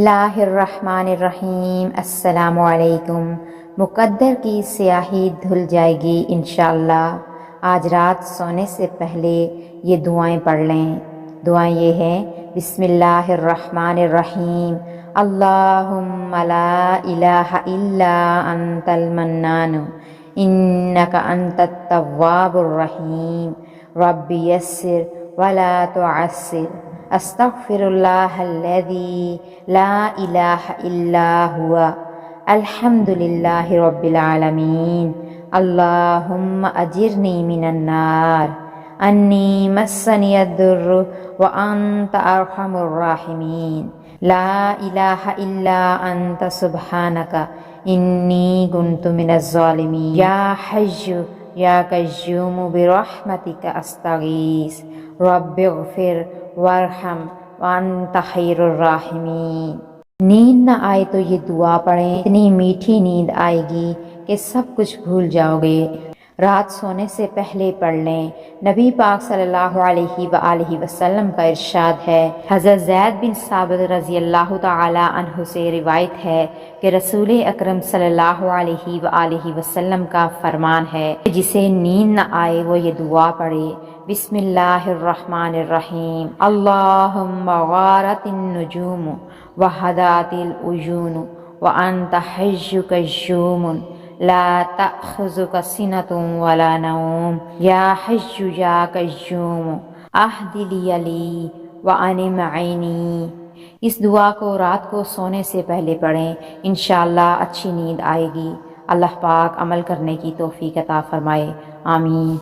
اللہ الرحمن الرحیم۔ السلام علیکم۔ مقدر کی سیاہی دھل جائے گی انشاءاللہ۔ آج رات سونے سے پہلے یہ دعائیں پڑھ لیں۔ دعائیں یہ ہیں: بسم اللہ الرحمن الرحیم، اللہم لا الہ الا انت المنان انک انت التواب الرحیم، رب یسر ولا تعسر، استغفر اللہ الذی لا الہ الا ہوا، الحمد للہ رب العالمین، اللہم اجرنی من النار، انی مسنی الضر وانت ارحم الراحمین، لا الہ الا انت سبحانک انی کنت من الظالمین، یا حی یا قیوم برحمتک استغیث، رب اغفر وارحم وانت خیر الراحمین۔ نیند نہ آئے تو یہ دعا پڑھیں، اتنی میٹھی نیند آئے گی کہ سب کچھ بھول جاؤ گے۔ رات سونے سے پہلے پڑھ لیں۔ نبی پاک صلی اللہ علیہ وآلہ وسلم کا ارشاد ہے، حضرت زید بن ثابت رضی اللہ تعالی عنہ سے روایت ہے کہ رسول اکرم صلی اللہ علیہ وآلہ وسلم کا فرمان ہے کہ جسے نیند نہ آئے وہ یہ دعا پڑھے: بسم اللہ الرحمن الرحیم، اللہم غارت النجوم وہدات العیون وانت حی قیوم لا تأخذک سنۃ ولا نوم، یا حی یا قیوم اہد لی وانم عینی۔ اس دعا کو رات کو سونے سے پہلے پڑھیں، انشاءاللہ اچھی نیند آئے گی۔ اللہ پاک عمل کرنے کی توفیق عطا فرمائے، آمین۔